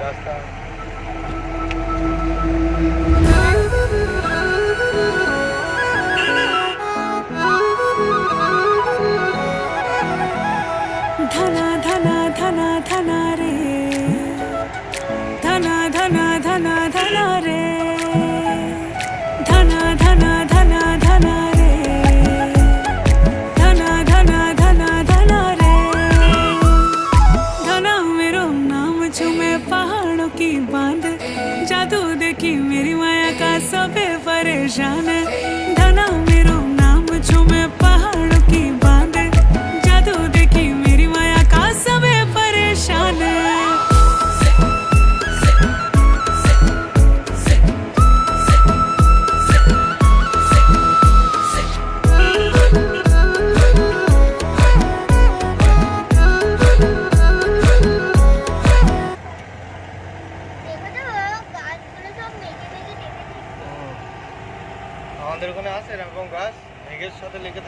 রাস্তা। धना धना धना धना रे, धना धना धना धना रे, धना धना धना धना रे, धना धना धना धना रे। धना मेरो नाम चूमे पहाड़ों की बांध, जादू देखी मेरी माया का सबे परेशान है। धना मेरो नाम चूमे पहाड़ों की बांध, जादू देखी मेरी माया का सबे परेशान है। আমাদের ওখানে আছে এরকম গাছ মেঘের সাথে লেগে থাকে।